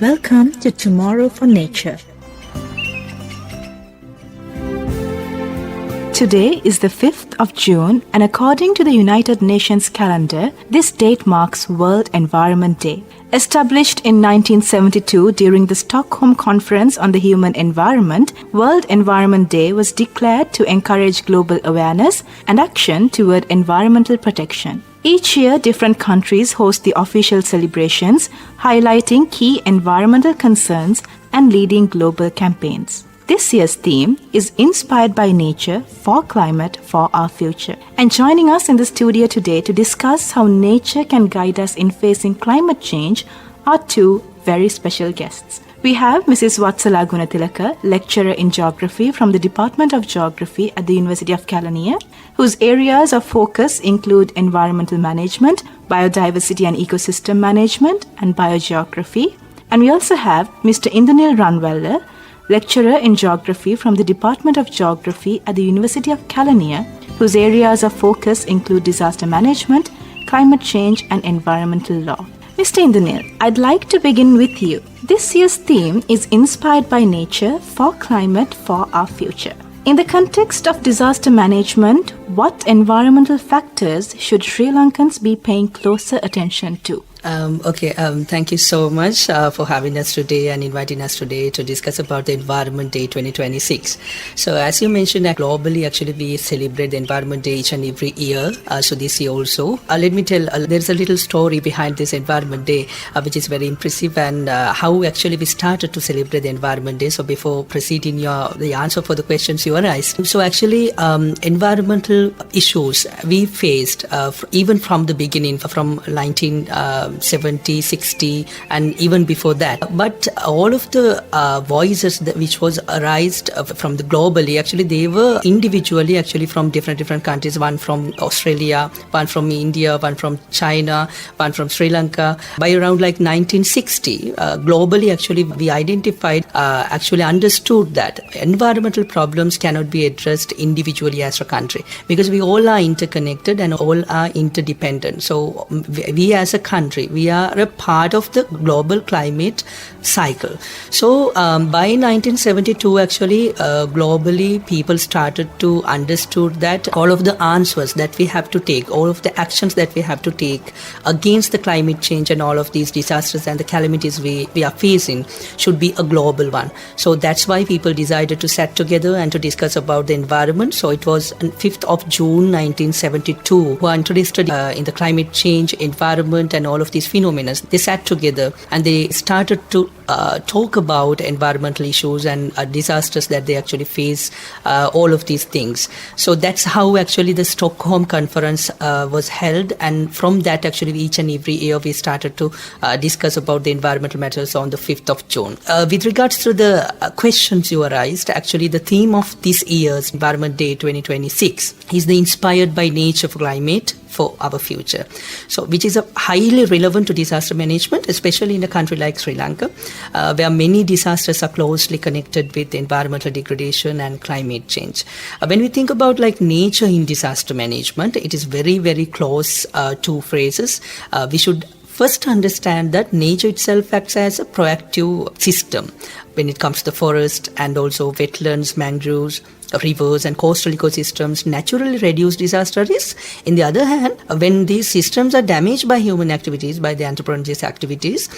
Welcome to Tomorrow for Nature. Today is the 5th of June, and according to the United Nations calendar, this date marks World Environment Day. Established in 1972 during the Stockholm Conference on the Human Environment, World Environment Day was declared to encourage global awareness and action toward environmental protection. Each year, different countries host the official celebrations, highlighting key environmental concerns and leading global campaigns. This year's theme is Inspired by Nature for Climate for Our Future. And joining us in the studio today to discuss how nature can guide us in facing climate change are two very special guests. We have Mrs. Vatsala Gunatilaka, lecturer in geography from the Department of Geography at the University of Kelaniya, whose areas of focus include environmental management, biodiversity and ecosystem management, and biogeography. And we also have Mr. Indranil Ranwalla, lecturer in geography from the Department of Geography at the University of Kelaniya, whose areas of focus include disaster management, climate change, and environmental law. Mr. Indranil, I'd like to begin with you. This year's theme is Inspired by Nature for Climate for Our Future. In the context of disaster management, what environmental factors should Sri Lankans be paying closer attention to? Thank you so much for having us today and inviting us today to discuss about the Environment Day 2026. So as you mentioned, globally actually we celebrate the Environment Day each and every year. So this year also. Let me tell, there's a little story behind this Environment Day which is very impressive, and how actually we started to celebrate the Environment Day. So before proceeding the answer for the questions you asked. So actually environmental issues we faced even from the beginning, from 1970, 60, and even before that. But all of the voices which was arised from the globally, actually they were individually actually from different countries. One from Australia, one from India, one from China, one from Sri Lanka. By around like 1960, globally actually we identified, actually understood that environmental problems cannot be addressed individually as a country, because we all are interconnected and all are interdependent. So we as a country, we are a part of the global climate cycle. So by 1972 actually globally people started to understood that all of the answers that we have to take, all of the actions that we have to take against the climate change and all of these disasters and the calamities we are facing should be a global one. So that's why people decided to sit together and to discuss about the environment. So it was on 5th of June 1972 who are interested in the climate change, environment and all of these phenomena. They sat together and they started to talk about environmental issues and disasters that they actually face, all of these things. So that's how actually the Stockholm conference was held, and from that actually each and every year we started to discuss about the environmental matters on the 5th of June. With regards to the questions you raised, actually the theme of this year's Environment Day 2026 is the Inspired by Nature for Climate for Our Future. So which is a highly relevant to disaster management, especially in a country like Sri Lanka, where many disasters are closely connected with environmental degradation and climate change. When we think about like nature in disaster management, it is very, very close to phrases. We should first understand that nature itself acts as a proactive system when it comes to the forest and also wetlands, mangroves, rivers and coastal ecosystems naturally reduce disaster risk. In the other hand, when these systems are damaged by human activities, by the anthropogenic activities,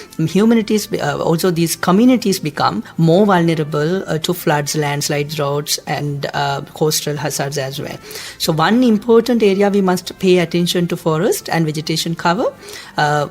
also these communities become more vulnerable to floods, landslides, droughts and coastal hazards as well. So one important area we must pay attention to forest and vegetation cover.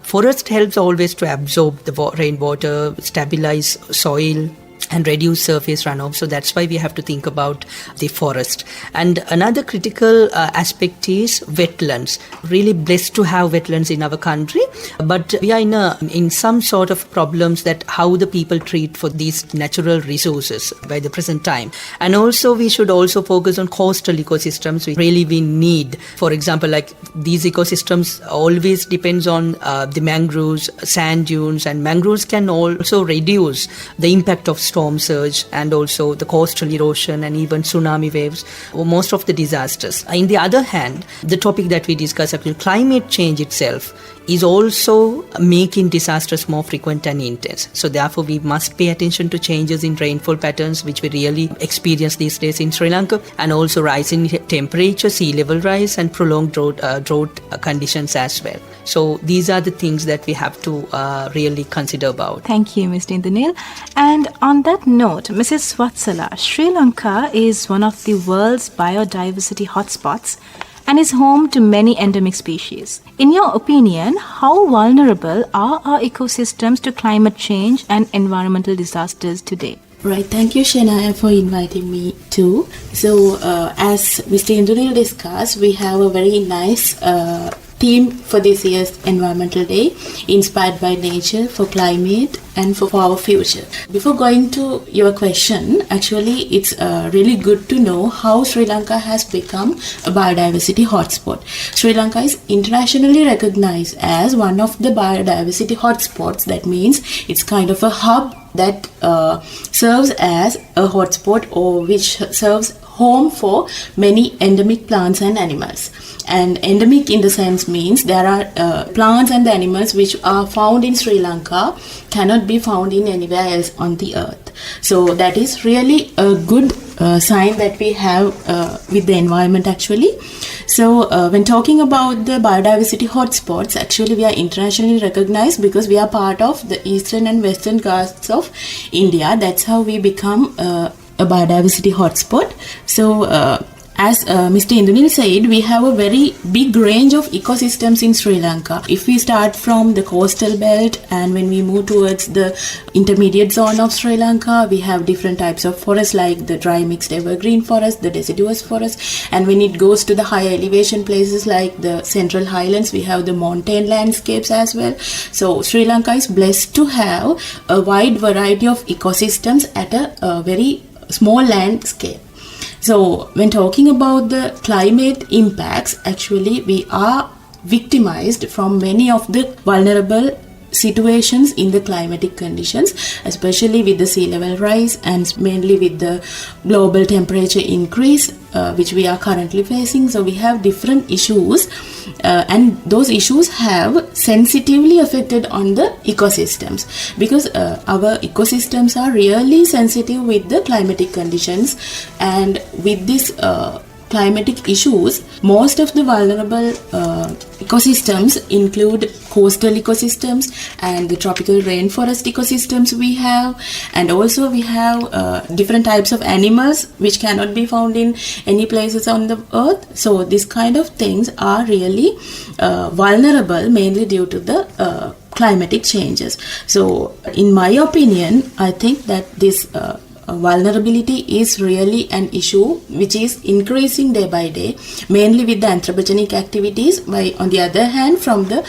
Forest helps always to absorb the rainwater, stabilize soil, and reduce surface runoff. So that's why we have to think about the forest. And another critical aspect is wetlands. Really blessed to have wetlands in our country, but we are in some sort of problems that how the people treat for these natural resources by the present time. And also we should also focus on coastal ecosystems. We need, for example, like these ecosystems always depends on the mangroves, sand dunes, and mangroves can also reduce the impact of storms storm surge and also the coastal erosion and even tsunami waves, or most of the disasters. On the other hand, the topic that we discuss about climate change itself is also making disasters more frequent and intense. So therefore, we must pay attention to changes in rainfall patterns, which we really experience these days in Sri Lanka, and also rising temperature, sea level rise, and prolonged drought conditions as well. So these are the things that we have to really consider about. Thank you, Mr. Indranil. And on that note, Mrs. Vatsala, Sri Lanka is one of the world's biodiversity hotspots and is home to many endemic species. In your opinion, how vulnerable are our ecosystems to climate change and environmental disasters today? Right, thank you, Shania, for inviting me too. So, as Mr. Indranil discussed, we have a very nice theme for this year's Environmental Day, inspired by nature, for climate, and for our future. Before going to your question, actually, it's really good to know how Sri Lanka has become a biodiversity hotspot. Sri Lanka is internationally recognized as one of the biodiversity hotspots. That means it's kind of a hub that serves as a hotspot, or which serves home for many endemic plants and animals. And endemic in the sense means there are plants and animals which are found in Sri Lanka cannot be found in anywhere else on the earth. So that is really a good sign that we have with the environment actually. So when talking about the biodiversity hotspots, actually we are internationally recognized because we are part of the eastern and western Ghats of India. That's how we become a biodiversity hotspot. So as Mr. Indranil said, we have a very big range of ecosystems in Sri Lanka. If we start from the coastal belt and when we move towards the intermediate zone of Sri Lanka, we have different types of forests like the dry mixed evergreen forest, the deciduous forest, and when it goes to the higher elevation places like the central highlands, we have the mountain landscapes as well. So Sri Lanka is blessed to have a wide variety of ecosystems at a very small landscape. So when talking about the climate impacts, actually we are victimized from many of the vulnerable situations in the climatic conditions, especially with the sea level rise and mainly with the global temperature increase which we are currently facing. So we have different issues and those issues have sensitively affected on the ecosystems because our ecosystems are really sensitive with the climatic conditions, and with this climatic issues, most of the vulnerable ecosystems include coastal ecosystems and the tropical rainforest ecosystems we have, and also we have different types of animals which cannot be found in any places on the earth. So this kind of things are really vulnerable mainly due to the climatic changes. So in my opinion, I think that this vulnerability is really an issue which is increasing day by day, mainly with the anthropogenic activities, by on the other hand from the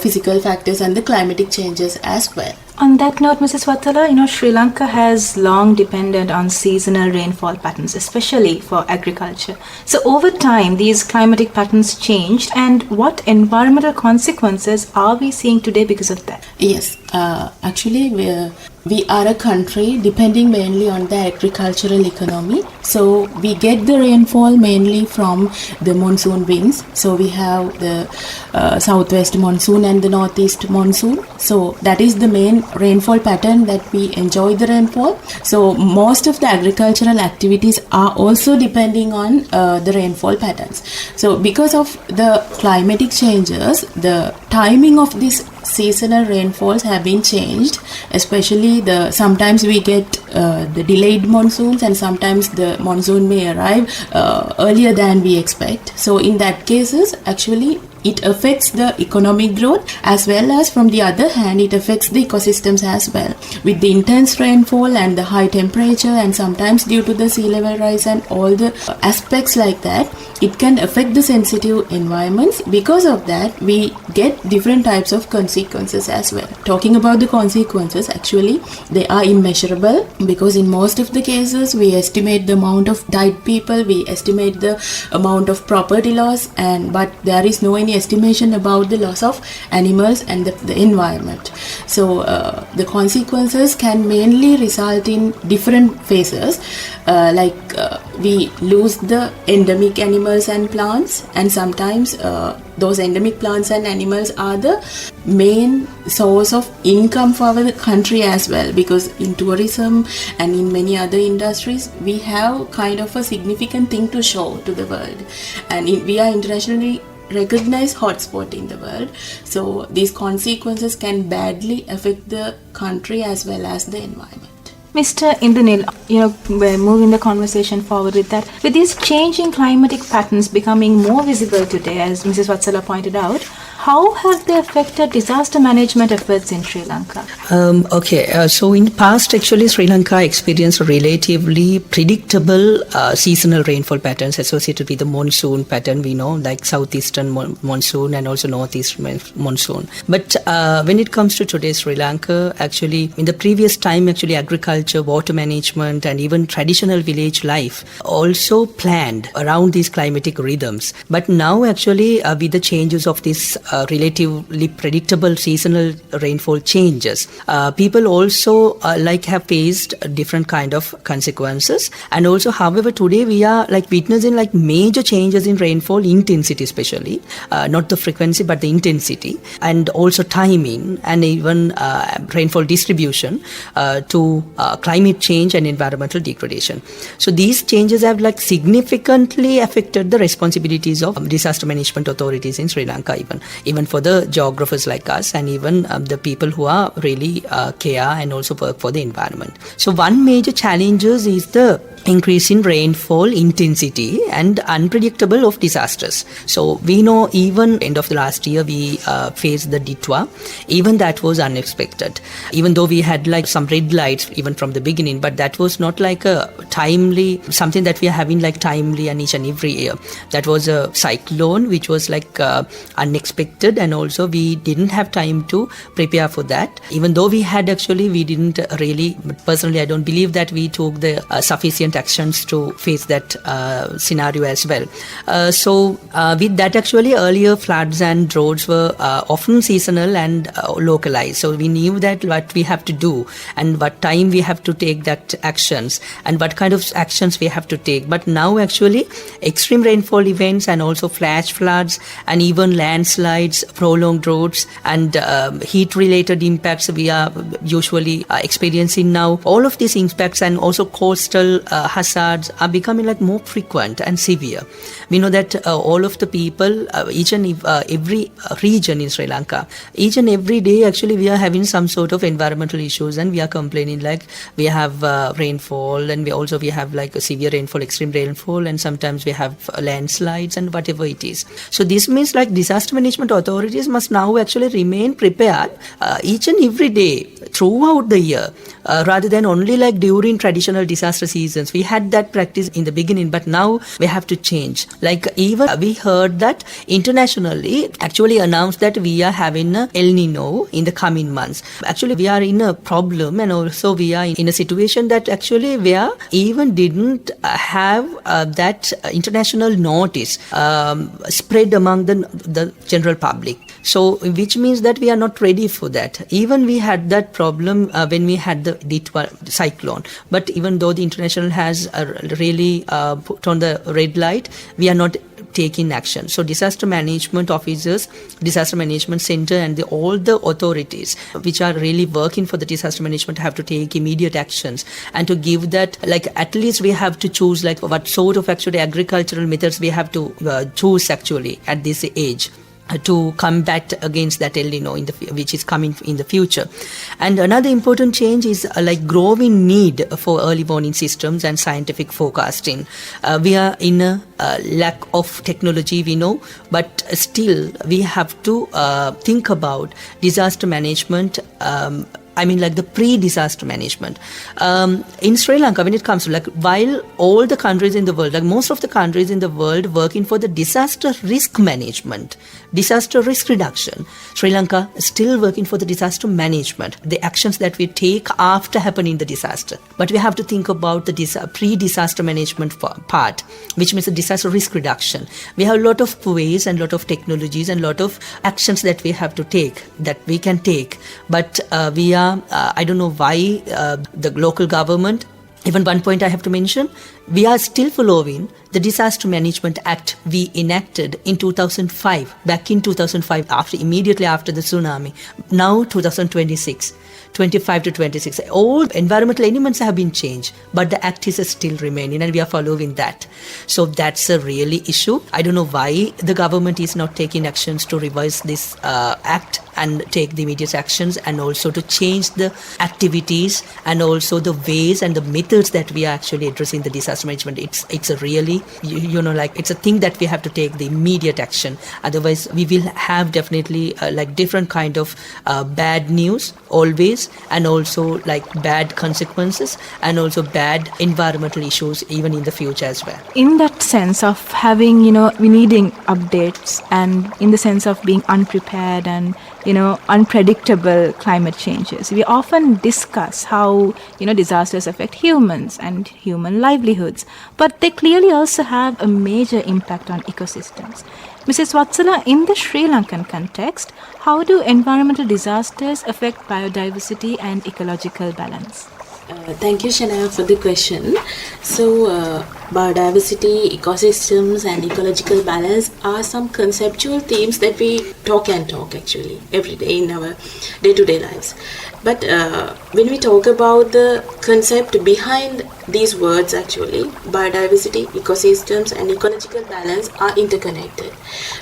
physical factors and the climatic changes as well. On that note, Mrs. Vatsala, Sri Lanka has long depended on seasonal rainfall patterns, especially for agriculture. So over time, these climatic patterns changed, and what environmental consequences are we seeing today because of that? Yes, actually we are a country depending mainly on the agricultural economy. So we get the rainfall mainly from the monsoon winds. So we have the southwest monsoon and the northeast monsoon. So that is the main rainfall pattern that we enjoy the rainfall. So most of the agricultural activities are also depending on the rainfall patterns. So because of the climatic changes, the timing of these seasonal rainfalls have been changed, especially sometimes we get the delayed monsoons, and sometimes the monsoon may arrive earlier than we expect. So in that cases, actually it affects the economic growth, as well as from the other hand it affects the ecosystems as well, with the intense rainfall and the high temperature, and sometimes due to the sea level rise and all the aspects like that, it can affect the sensitive environments. Because of that, we get different types of consequences as well. Talking about the consequences, consequences, actually, they are immeasurable, because in most of the cases, we estimate the amount of died people, we estimate the amount of property loss, but there is no any estimation about the loss of animals and the environment. So the consequences can mainly result in different phases, we lose the endemic animals and plants, and sometimes those endemic plants and animals are the main source of income for our country as well, because in tourism and in many other industries we have kind of a significant thing to show to the world, and we are internationally recognized hotspot in the world. So these consequences can badly affect the country as well as the environment. Mr. Indranil, we're moving the conversation forward with that. With these changing climatic patterns becoming more visible today, as Mrs. Vatsala pointed out, how have they affected disaster management efforts in Sri Lanka? So in the past, actually, Sri Lanka experienced relatively predictable seasonal rainfall patterns associated with the monsoon pattern, we know, like southeastern monsoon and also northeast monsoon. But when it comes to today's Sri Lanka, actually, in the previous time, actually, agriculture, water management, and even traditional village life also planned around these climatic rhythms. But now, actually, with the changes of this relatively predictable seasonal rainfall changes, people also have faced different kind of consequences. And also, however, today we are witnessing major changes in rainfall intensity, especially not the frequency but the intensity, and also timing, and even rainfall distribution to climate change and environmental degradation. So these changes have significantly affected the responsibilities of disaster management authorities in Sri Lanka, even for the geographers like us, and even the people who are really care and also work for the environment. So one major challenge is the increase in rainfall intensity and unpredictable of disasters. So we know even end of the last year we faced the Ditwa. Even that was unexpected. Even though we had some red lights even from the beginning, but that was not a timely, something that we are having timely and each and every year. That was a cyclone which was unexpected, and also we didn't have time to prepare for that. Even though we had, actually, we didn't really, personally I don't believe that we took the sufficient actions to face that scenario as well. With that, actually, earlier floods and droughts were often seasonal and localized. So we knew that what we have to do and what time we have to take that actions and what kind of actions we have to take. But now, actually, extreme rainfall events and also flash floods and even landslides, prolonged droughts, and heat-related impacts we are usually experiencing now. All of these impacts and also coastal hazards are becoming more frequent and severe. We know that all of the people, each and every region in Sri Lanka, each and every day, actually, we are having some sort of environmental issues, and we are complaining we have rainfall, and we have a severe rainfall, extreme rainfall, and sometimes we have landslides and whatever it is. So this means disaster management authorities must now actually remain prepared each and every day throughout the year, rather than only during traditional disaster seasons. We had that practice in the beginning, but now we have to change. Even we heard that internationally actually announced that we are having a El Nino in the coming months. Actually, we are in a problem, and also we are in a situation that actually we are even didn't have that international notice spread among the general public. So, which means that we are not ready for that. Even we had that problem when we had the Ditwa cyclone. But even though the international has really put on the red light, we are not taking action. So disaster management officers, disaster management center, and all the authorities which are really working for the disaster management have to take immediate actions, and to give that, at least we have to choose what sort of actually agricultural methods we have to choose actually at this age to combat against that El Nino which is coming in the future. And another important change is growing need for early warning systems and scientific forecasting. We are in a lack of technology, we know, but still we have to think about disaster management like the pre-disaster management. In Sri Lanka, when it comes to like, while all the countries in the world, like most of the countries in the world working for the disaster risk management, disaster risk reduction, Sri Lanka is still working for the disaster management, the actions that we take after happening the disaster. But we have to think about the pre-disaster management part, which means the disaster risk reduction. We have a lot of ways and a lot of technologies and a lot of actions that we have to take, that we can take. But we are, I don't know why the local government, even one point I have to mention, we are still following the Disaster Management Act we enacted in 2005, back in 2005, immediately after the tsunami. Now 2026. 25 to 26. All environmental elements have been changed, but the act is still remaining and we are following that. So that's a really issue. I don't know why the government is not taking actions to revise this act and take the immediate actions, and also to change the activities and also the ways and the methods that we are actually addressing the disaster management. It's a really, it's a thing that we have to take the immediate action. Otherwise, we will have definitely different kind of bad news always, and also like bad consequences and also bad environmental issues even in the future as well. In that sense of having, we needing updates, and in the sense of being unprepared and, unpredictable climate changes, we often discuss how, disasters affect humans and human livelihoods, but they clearly also have a major impact on ecosystems. Mrs. Vatsala, in the Sri Lankan context, how do environmental disasters affect biodiversity and ecological balance? Thank you, Shania, for the question. So, biodiversity, ecosystems, and ecological balance are some conceptual themes that we talk actually every day in our day-to-day lives. But when we talk about the concept behind these words, actually, biodiversity, ecosystems, and ecological balance are interconnected,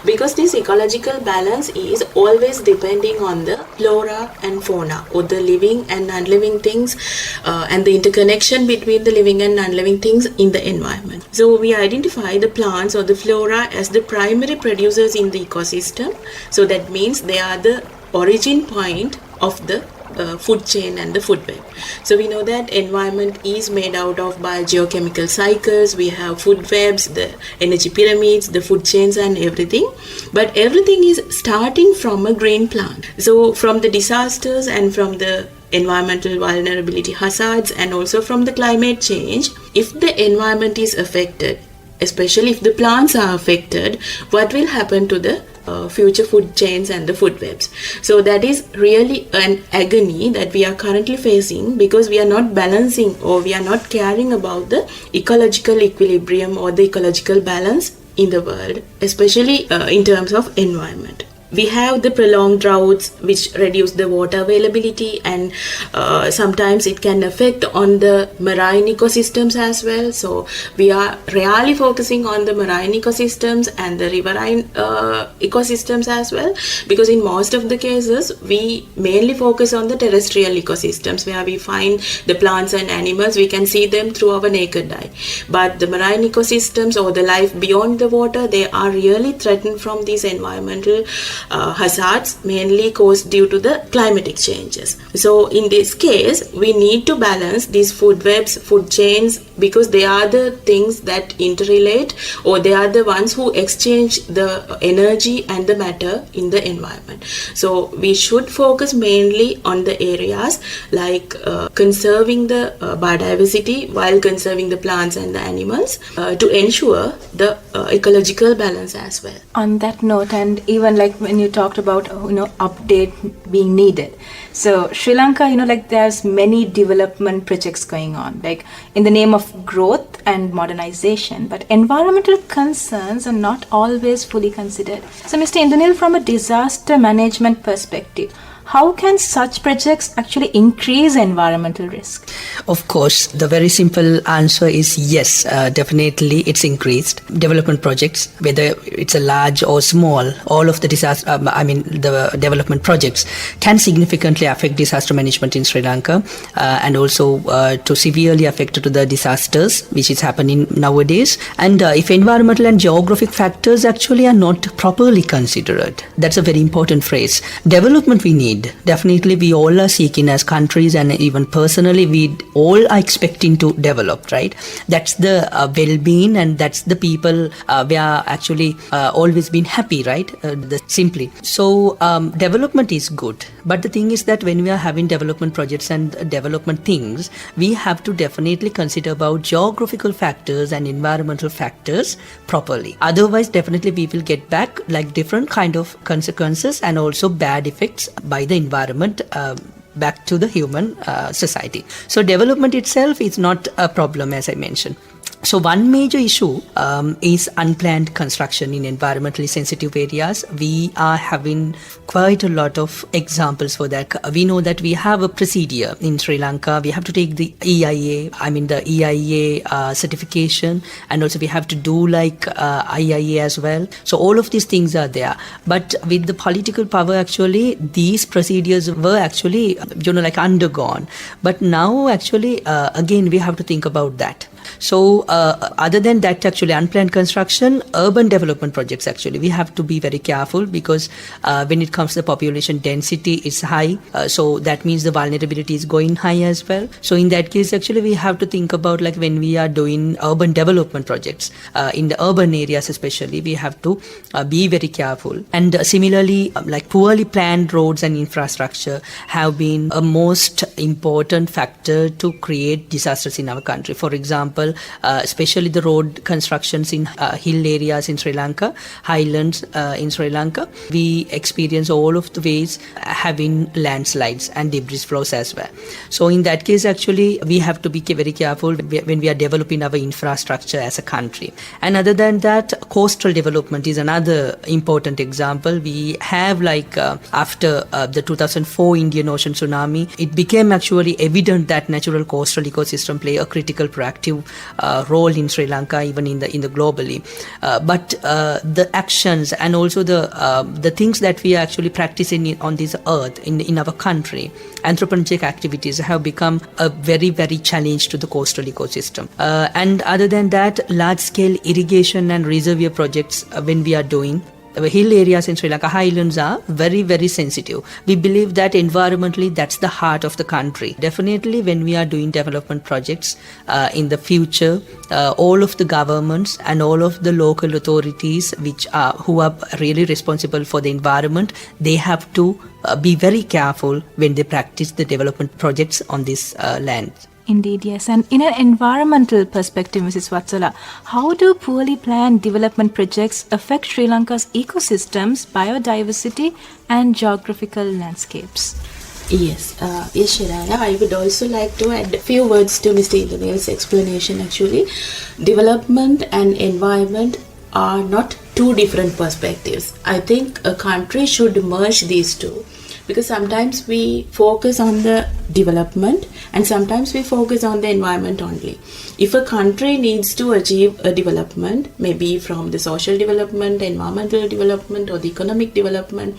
because this ecological balance is always depending on the flora and fauna, or the living and non-living things, and the interconnection between the living and non-living things in the environment. So we identify the plants or the flora as the primary producers in the ecosystem. So that means they are the origin point of the food chain and the food web. So we know that environment is made out of biogeochemical cycles. We have food webs, the energy pyramids, the food chains, and everything. But everything is starting from a green plant. So from the disasters and from the environmental vulnerability hazards and also from the climate change, if the environment is affected, especially if the plants are affected, what will happen to the future food chains and the food webs? So that is really an agony that we are currently facing, because we are not balancing, or we are not caring about the ecological equilibrium or the ecological balance in the world, especially in terms of environment. We have the prolonged droughts which reduce the water availability, and sometimes it can affect on the marine ecosystems as well. So we are really focusing on the marine ecosystems and the riverine ecosystems as well, because in most of the cases we mainly focus on the terrestrial ecosystems where we find the plants and animals. We can see them through our naked eye, but the marine ecosystems or the life beyond the water, they are really threatened from these environmental hazards, mainly caused due to the climatic changes. So in this case, we need to balance these food webs, food chains, because they are the things that interrelate, or they are the ones who exchange the energy and the matter in the environment. So we should focus mainly on the areas like conserving the biodiversity while conserving the plants and the animals to ensure the ecological balance as well. On that note, and even like when you talked about update being needed, so Sri Lanka, there's many development projects going on, like in the name of growth and modernization, but environmental concerns are not always fully considered. So Mr. Indranil, from a disaster management perspective, how can such projects actually increase environmental risk? Of course, the very simple answer is yes, definitely it's increased. Development projects, whether it's a large or small, all of the the development projects can significantly affect disaster management in Sri Lanka, and also to severely affect to the disasters which is happening nowadays. And if environmental and geographic factors actually are not properly considered, that's a very important phrase. Development we need, need. Definitely, we all are seeking as countries, and even personally, we all are expecting to develop, right? That's the well-being, and that's the people we are actually always been happy, right? Simply. So, development is good. But the thing is that when we are having development projects and development things, we have to definitely consider about geographical factors and environmental factors properly. Otherwise, definitely we will get back like different kind of consequences and also bad effects by the environment back to the human society. So development itself is not a problem, as I mentioned. So one major issue is unplanned construction in environmentally sensitive areas. We are having quite a lot of examples for that. We know that we have a procedure in Sri Lanka. We have to take the EIA certification, and also we have to do like IIA as well. So all of these things are there. But with the political power, actually, these procedures were actually, like undergone. But now, actually, again, we have to think about that. So other than that, actually unplanned construction, urban development projects, actually we have to be very careful, because when it comes to the population density, it's high. So that means the vulnerability is going high as well. So in that case, actually we have to think about, like when we are doing urban development projects in the urban areas especially, we have to be very careful. And similarly, like poorly planned roads and infrastructure have been a most important factor to create disasters in our country. For example, especially the road constructions in hill areas in Sri Lanka, highlands in Sri Lanka, we experience all of the ways having landslides and debris flows as well. So in that case, actually, we have to be very careful when we are developing our infrastructure as a country. And other than that, coastal development is another important example. We have after the 2004 Indian Ocean tsunami, it became actually evident that natural coastal ecosystem play a critical proactive role in Sri Lanka, even in the globally. But the actions and also the things that we are actually practicing on this earth in our country, anthropogenic activities have become a very, very challenge to the coastal ecosystem. And other than that, large scale irrigation and reservoir projects when we are doing, the hill areas in Sri Lanka, highlands are very, very sensitive. We believe that environmentally, that's the heart of the country. Definitely, when we are doing development projects in the future, all of the governments and all of the local authorities who are really responsible for the environment, they have to be very careful when they practice the development projects on this land. Indeed, yes. And in an environmental perspective, Mrs. Vatsala, how do poorly planned development projects affect Sri Lanka's ecosystems, biodiversity, and geographical landscapes? Yes, Shirana, I would also like to add a few words to Mr. Indranil's explanation. Actually, development and environment are not two different perspectives. I think a country should merge these two, because sometimes we focus on the development and sometimes we focus on the environment only. If a country needs to achieve a development, maybe from the social development, environmental development, or the economic development,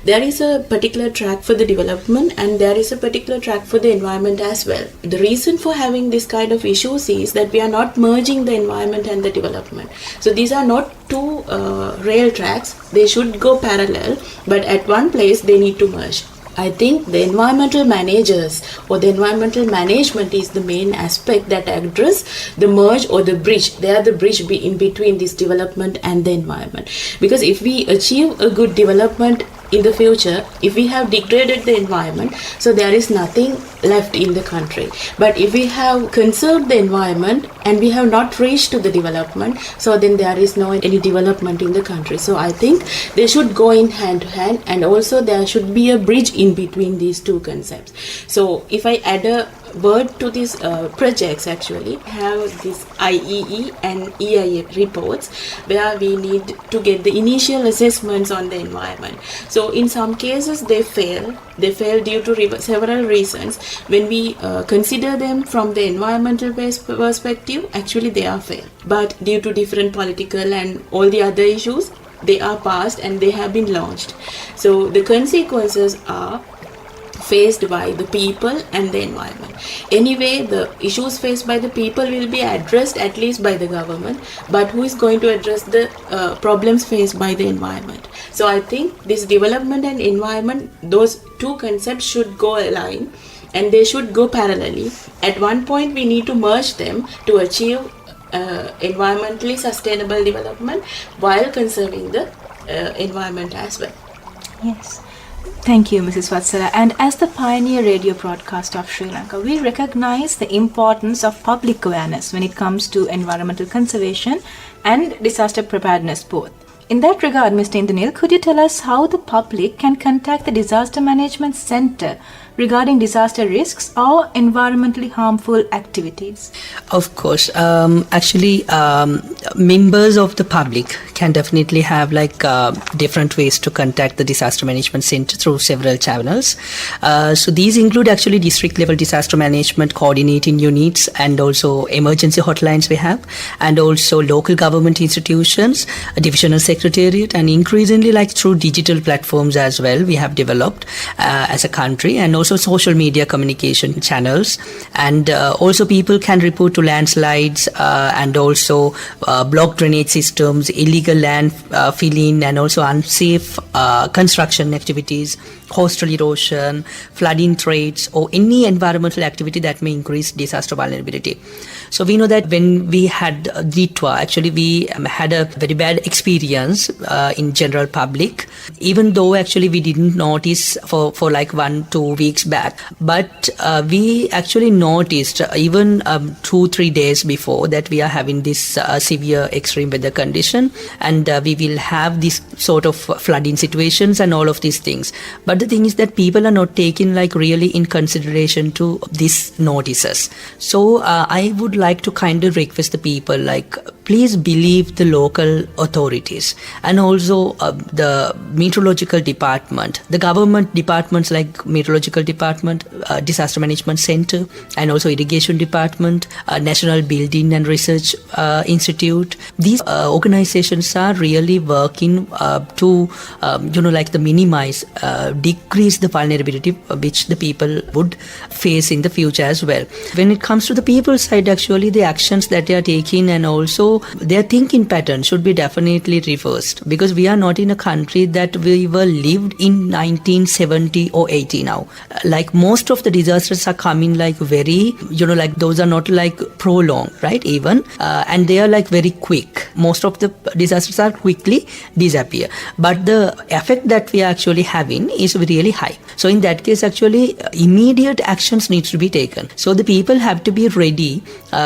there is a particular track for the development and there is a particular track for the environment as well. The reason for having this kind of issues is that we are not merging the environment and the development. So these are not two rail tracks. They should go parallel, but at one place they need to merge. I think the environmental managers or the environmental management is the main aspect that address the merge or the bridge. They are the bridge in between this development and the environment. Because if we achieve a good development in the future, if we have degraded the environment, so there is nothing left in the country. But if we have conserved the environment and we have not reached to the development, so then there is no any development in the country. So I think they should go in hand to hand, and also there should be a bridge in between these two concepts. So if I add a word to these projects, actually have this IEE and EIA reports where we need to get the initial assessments on the environment. So in some cases they fail due to several reasons. When we consider them from the environmental perspective, actually they are failed, but due to different political and all the other issues, they are passed and they have been launched. So the consequences are, faced by the people and the environment. Anyway, the issues faced by the people will be addressed at least by the government, but who is going to address the problems faced by the environment? So I think this development and environment, those two concepts should go aligned and they should go parallelly. At one point we need to merge them to achieve environmentally sustainable development while conserving the environment as well. Yes. Thank you, Mrs. Vatsala. And as the pioneer radio broadcaster of Sri Lanka, we recognize the importance of public awareness when it comes to environmental conservation and disaster preparedness both. In that regard, Mr. Indranil, could you tell us how the public can contact the Disaster Management Center regarding disaster risks or environmentally harmful activities? Of course. Members of the public can definitely have different ways to contact the Disaster Management Center through several channels. So these include actually district level disaster management coordinating units and also emergency hotlines we have, and also local government institutions, a divisional secretariat, and increasingly through digital platforms as well we have developed as a country, and also social media communication channels. And also people can report to landslides and also blocked drainage systems, illegal land filling, and also unsafe construction activities, coastal erosion, flooding threats, or any environmental activity that may increase disaster vulnerability. So we know that when we had Ditwa, actually we had a very bad experience in general public, even though actually we didn't notice for 1-2 weeks back. But we actually noticed even 2-3 days before that we are having this severe extreme weather condition, and we will have this sort of flooding situations and all of these things. But the thing is that people are not taking really in consideration to these notices. So I would like to kind of request the people please believe the local authorities and also the meteorological department, the government departments like meteorological department, disaster management center, and also irrigation department, National Building and Research Institute. These organizations are really working to minimize, decrease the vulnerability which the people would face in the future as well. When it comes to the people side, actually the actions that they are taking and also their thinking pattern should be definitely reversed, because we are not in a country that we were lived in 1970 or 80 now. Most of the disasters are coming very, those are not prolonged, right? Even and they are very quick. Most of the disasters are quickly disappear, but the effect that we are actually having is really high. So in that case, actually immediate actions needs to be taken. So the people have to be ready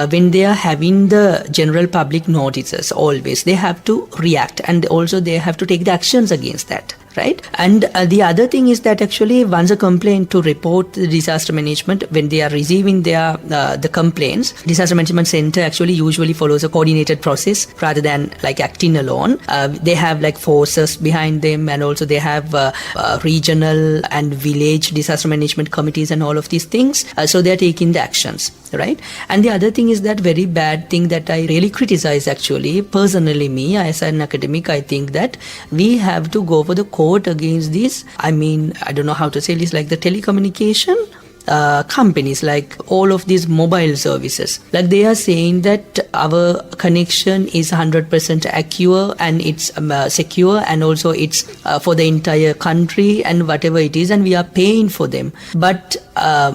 when they are having the general public notices. Always they have to react, and also they have to take the actions against that. Right? And the other thing is that actually once a complaint to report the disaster management, when they are receiving their the complaints, disaster management center actually usually follows a coordinated process rather than acting alone. They have forces behind them, and also they have regional and village disaster management committees and all of these things. So they are taking the actions, right? And the other thing is that very bad thing that I really criticize actually, personally me as an academic, I think that we have to go for the court against this. I don't know how to say this, the telecommunication companies, all of these mobile services, they are saying that our connection is 100% accurate and it's secure, and also it's for the entire country and whatever it is, and we are paying for them. But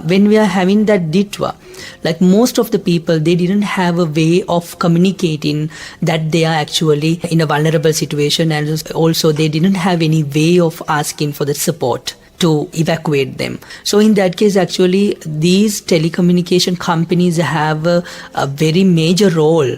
when we are having that Ditwa, most of the people, they didn't have a way of communicating that they are actually in a vulnerable situation, and also they didn't have any way of asking for the support to evacuate them. So in that case, actually these telecommunication companies have a very major role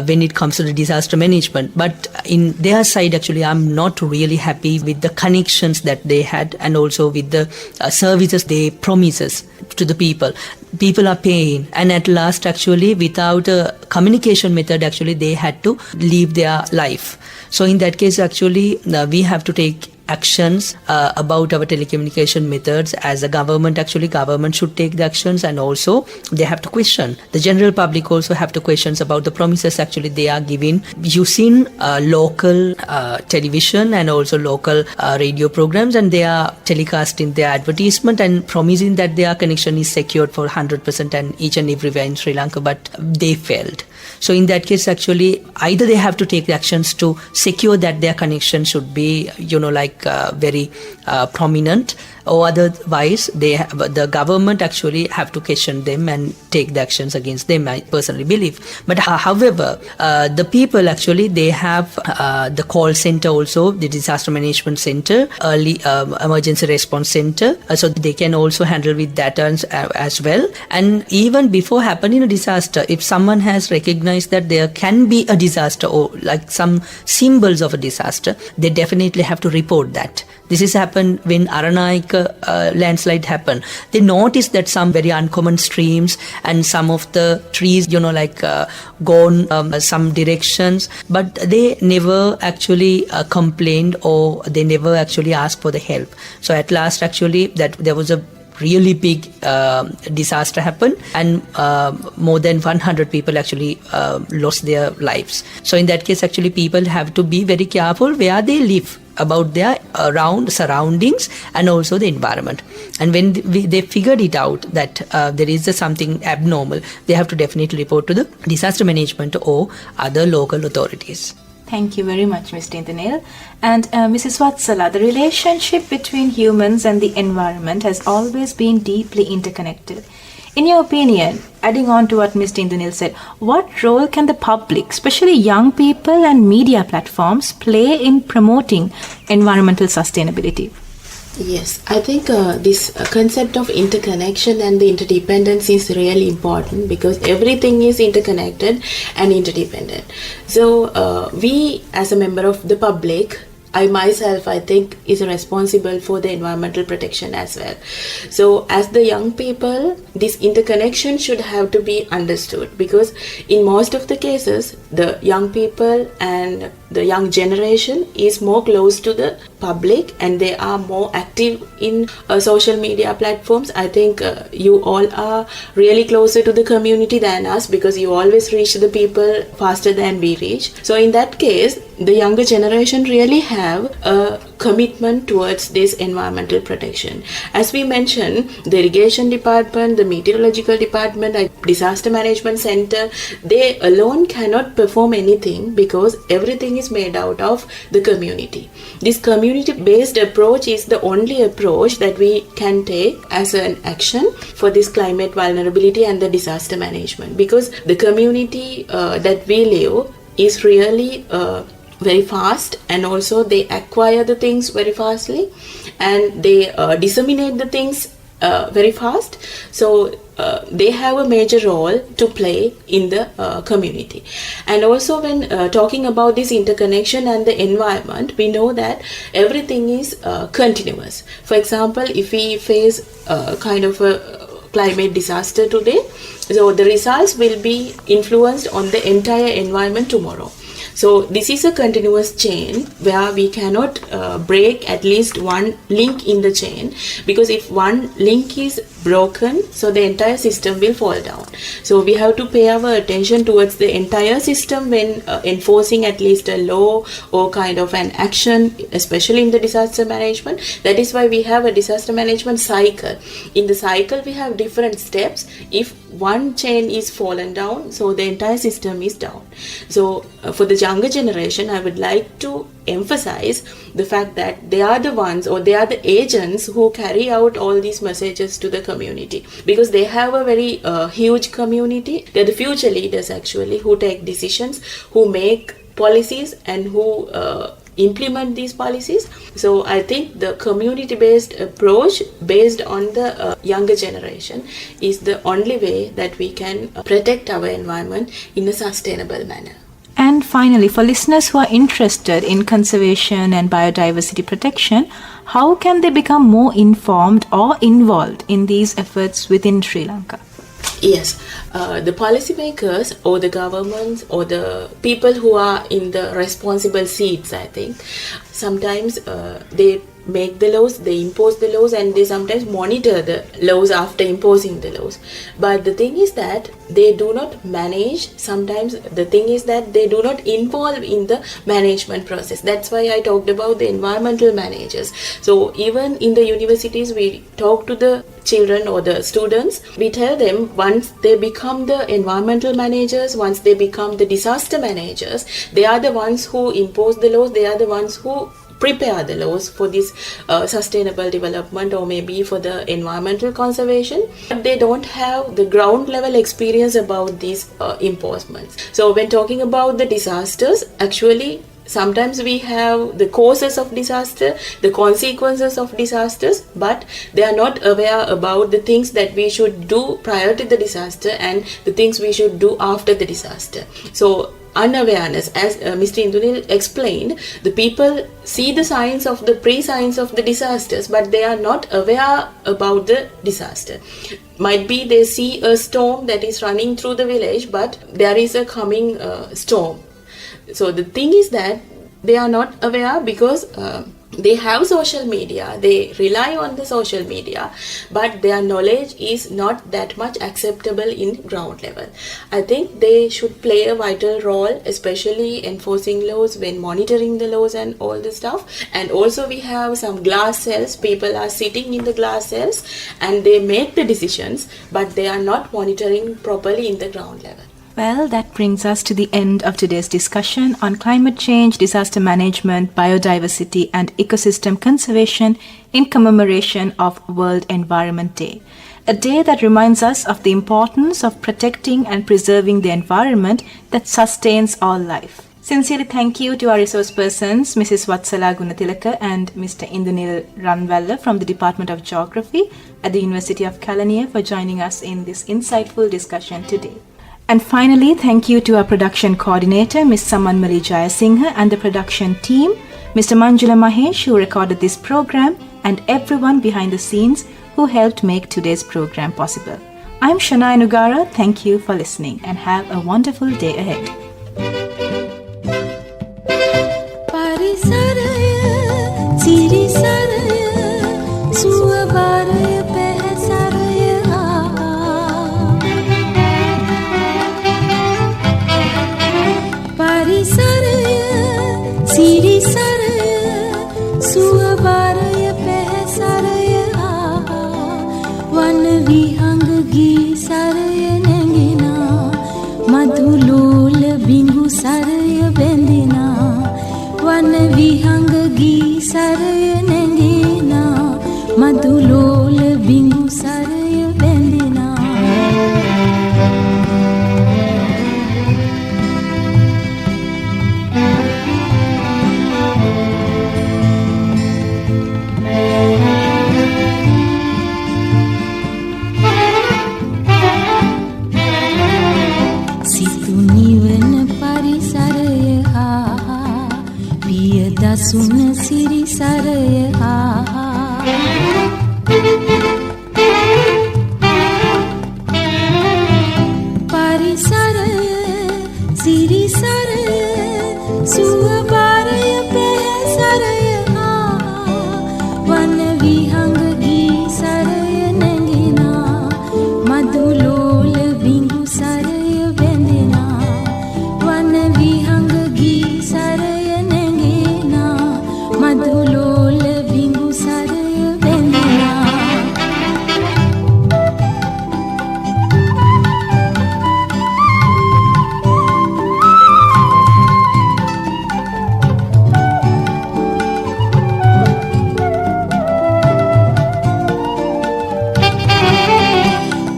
when it comes to the disaster management. But in their side, actually I'm not really happy with the connections that they had, and also with the services they promises to the people. People are paying, and at last actually without a communication method, actually they had to leave their life. So in that case, actually we have to take actions about our telecommunication methods. As a government, actually government should take the actions, and also they have to question. The general public also have to questions about the promises actually they are giving using local television and also local radio programs, and they are telecasting their advertisement and promising that their connection is secured for 100% and each and everywhere in Sri Lanka, but they failed. So in that case, actually, either they have to take actions to secure that their connection should be, very prominent, or otherwise the government actually have to question them and take the actions against them, I personally believe. But however, the people actually, they have the call center also, the disaster management center, early emergency response center, so they can also handle with that as well. And even before happening a disaster, if someone has recognized that there can be a disaster or like some symbols of a disaster, they definitely have to report that. This has happened when Aranayaka landslide happened. They noticed that some very uncommon streams and some of the trees, gone some directions, but they never actually complained, or they never actually asked for the help. So at last, actually, that there was a really big disaster happened, and more than 100 people actually lost their lives. So in that case, actually, people have to be very careful where they live, about their surroundings and also the environment. And when they figured it out that there is something abnormal, they have to definitely report to the disaster management or other local authorities. Thank you very much, Mr. Indanil. And Mrs. Vatsala, the relationship between humans and the environment has always been deeply interconnected. In your opinion, adding on to what Mr. Indanil said, what role can the public, especially young people and media platforms, play in promoting environmental sustainability? Yes, I think this concept of interconnection and the interdependence is really important, because everything is interconnected and interdependent. So we, as a member of the public, I myself, I think, is responsible for the environmental protection as well. So as the young people, this interconnection should have to be understood, because in most of the cases, the young people and the young generation is more close to the public and they are more active in social media platforms. I think you all are really closer to the community than us, because you always reach the people faster than we reach. So in that case, the younger generation really have a commitment towards this environmental protection. As we mentioned, the irrigation department, the meteorological department, disaster management center, they alone cannot perform anything, because everything is made out of the community. This community-based approach is the only approach that we can take as an action for this climate vulnerability and the disaster management, because the community that we live is really very fast, and also they acquire the things very fastly, and they disseminate the things very fast. So they have a major role to play in the community. And also when talking about this interconnection and the environment, we know that everything is continuous. For example, if we face kind of a climate disaster today, so the results will be influenced on the entire environment tomorrow. So this is a continuous chain where we cannot break at least one link in the chain, because if one link is broken, so the entire system will fall down. So we have to pay our attention towards the entire system when enforcing at least a law or kind of an action, especially in the disaster management. That is why we have a disaster management cycle. In the cycle, we have different steps. If one chain is fallen down, so the entire system is down. So for the younger generation, I would like to emphasize the fact that they are the ones, or they are the agents who carry out all these messages to the community, because they have a very huge community. They're the future leaders actually, who take decisions, who make policies, and who implement these policies. So I think the community-based approach based on the younger generation is the only way that we can protect our environment in a sustainable manner. And finally, for listeners who are interested in conservation and biodiversity protection, how can they become more informed or involved in these efforts within Sri Lanka? Yes, the policymakers or the governments or the people who are in the responsible seats, I think, sometimes they make the laws, they impose the laws, and they sometimes monitor the laws after imposing the laws. But the thing is that they do not manage. Sometimes the thing is that they do not involve in the management process. That's why I talked about the environmental managers. So even in the universities, we talk to the children or the students, we tell them once they become the environmental managers, once they become the disaster managers, they are the ones who impose the laws, they are the ones who prepare the laws for this sustainable development or maybe for the environmental conservation, but they don't have the ground level experience about these imposements. So when talking about the disasters, actually sometimes we have the causes of disaster, the consequences of disasters, but they are not aware about the things that we should do prior to the disaster and the things we should do after the disaster. So unawareness, as Mr. Indunil explained, the people see the signs of the pre-signs of the disasters, but they are not aware about the disaster. Might be they see a storm that is running through the village, but there is a coming storm. So the thing is that they are not aware because they have social media, they rely on the social media, but their knowledge is not that much acceptable in ground level. I think they should play a vital role, especially enforcing laws, when monitoring the laws and all the stuff. And also we have some glass cells, people are sitting in the glass cells and they make the decisions, but they are not monitoring properly in the ground level. Well, that brings us to the end of today's discussion on climate change, disaster management, biodiversity, and ecosystem conservation in commemoration of World Environment Day. A day that reminds us of the importance of protecting and preserving the environment that sustains all life. Sincerely thank you to our resource persons, Mrs. Vatsala Gunatilaka and Mr. Indunil Ranwalla from the Department of Geography at the University of Kelaniya for joining us in this insightful discussion today. And finally, thank you to our production coordinator, Ms. Samanmali Jayasinghe, and the production team, Mr. Manjula Mahesh, who recorded this program, and everyone behind the scenes who helped make today's program possible. I'm Shania Nugara. Thank you for listening and have a wonderful day ahead. Saraya bendina, wan vihang gi saraya nengina, madulol bingu saraya bendina. Sun siri saraya pari saraya siri saraya suwa baraya pe saraya wan vihang gi saraya nengina madulol bingu saraya bendina wan vihang gi saraya madhulol bingu saraya bendina.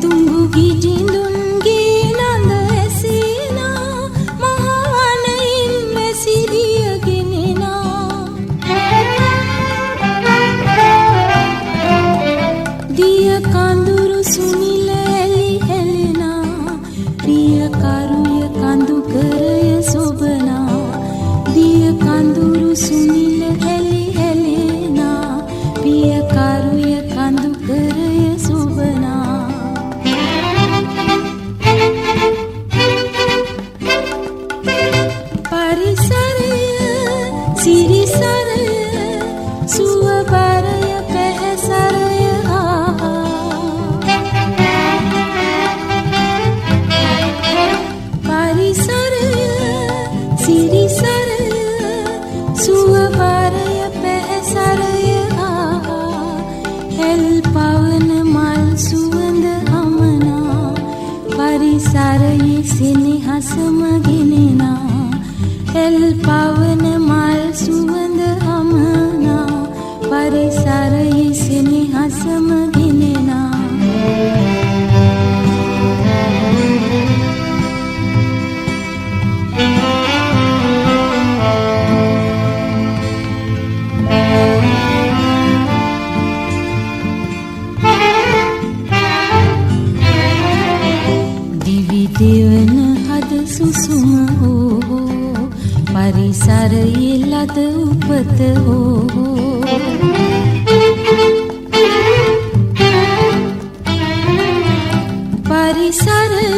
Tumbu gi jindun gi nanda esina mahana in mesiriya ginina. Dia kanduru sunila eli helena, priya karuya kandu karaya sobana. Dia kanduru sunila eli helena, priya karuya kandu karaya sobana. සෙනෙහසම ගෙනෙනා එල් පවන මල් සුවඳ හමනා පරිසරයේ සෙනෙහසම ගෙනෙනා දිවිදෙවන හද සුසුම හෝ පරිසරයේ ලද උපත හෝ පරිසරය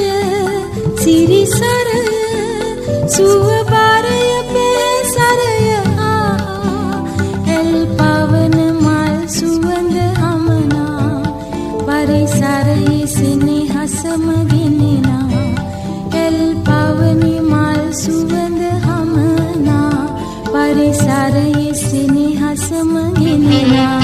සිරිසරය සුවබාරය පේසරය එල් පවන මල් සුවඳ හමනා පරිසරයේ සෙනෙහසම ගෙනෙනා එල් පවනි මල් සුවඳ හමනා පරිසරයේ සෙනෙහසම ගෙනෙනා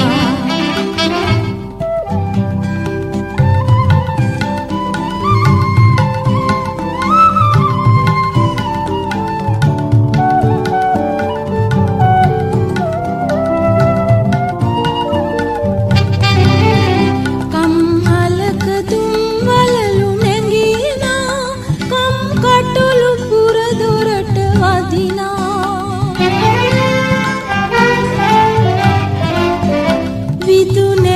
විදුනේ